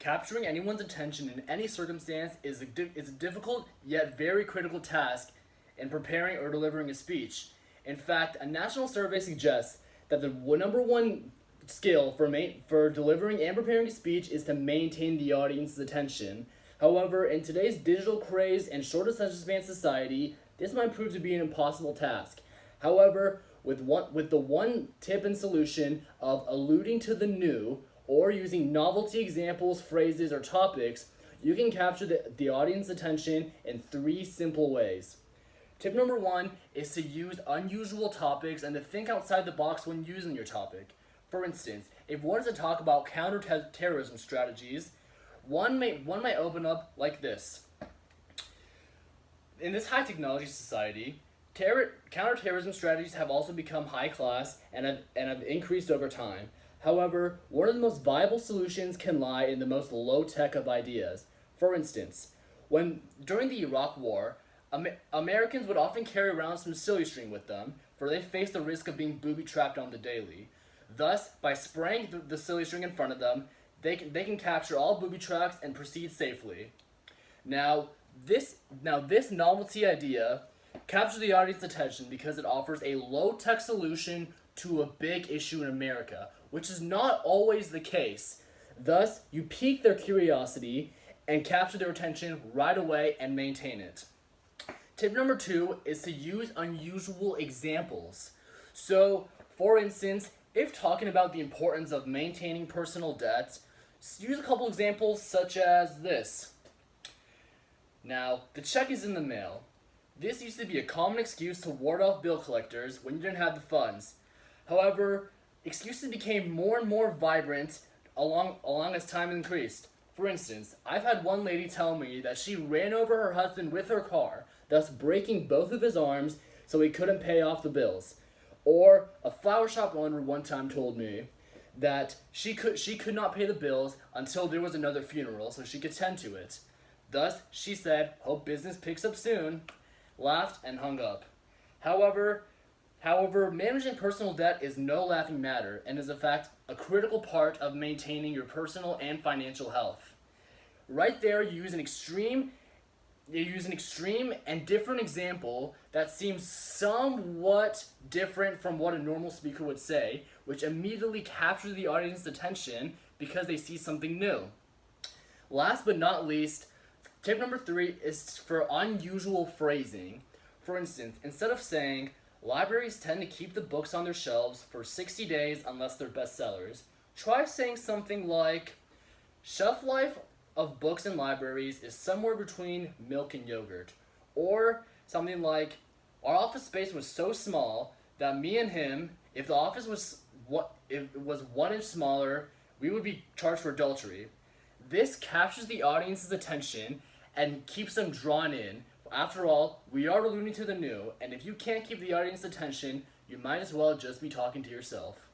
Capturing anyone's attention in any circumstance is a difficult yet very critical task in preparing or delivering a speech. In fact, a national survey suggests that the number one skill for delivering and preparing a speech is to maintain the audience's attention. However, in today's digital crazed and short attention span society, this might prove to be an impossible task. However, with the one tip and solution of alluding to the new or using novelty examples, phrases, or topics, you can capture the audience's attention in three simple ways. Tip number one is to use unusual topics and to think outside the box when using your topic. For instance, if one is to talk about counterterrorism strategies, one may open up like this. In this high technology society, counterterrorism strategies have also become high class and have increased over time. However, one of the most viable solutions can lie in the most low-tech of ideas. For instance, during the Iraq War, Americans would often carry around some silly string with them, for they faced the risk of being booby-trapped on the daily. Thus, by spraying the silly string in front of them, they can capture all booby traps and proceed safely. Now this novelty idea captures the audience's attention because it offers a low-tech solution to a big issue in America, which is not always the case. Thus, you pique their curiosity and capture their attention right away and maintain it. Tip number two is to use unusual examples. So, for instance, if talking about the importance of maintaining personal debt, use a couple examples such as this. Now, the check is in the mail. This used to be a common excuse to ward off bill collectors when you didn't have the funds. However, excuses became more and more vibrant along as time increased. For instance, I've had one lady tell me that she ran over her husband with her car, thus breaking both of his arms so he couldn't pay off the bills. Or a flower shop owner one time told me that she could not pay the bills until there was another funeral so she could tend to it. Thus, she said, "Hope business picks up soon," laughed, and hung up. However, managing personal debt is no laughing matter and is in fact a critical part of maintaining your personal and financial health. Right there, you use an extreme and different example that seems somewhat different from what a normal speaker would say, which immediately captures the audience's attention because they see something new. Last but not least, tip number three is for unusual phrasing. For instance, instead of saying, "Libraries tend to keep the books on their shelves for 60 days unless they're bestsellers," try saying something like, "Shelf life of books in libraries is somewhere between milk and yogurt." Or something like, "Our office space was so small that me and him, if the office was 1 inch smaller, we would be charged for adultery." This captures the audience's attention and keeps them drawn in. After all, we are alluding to the new, and if you can't keep the audience's attention, you might as well just be talking to yourself.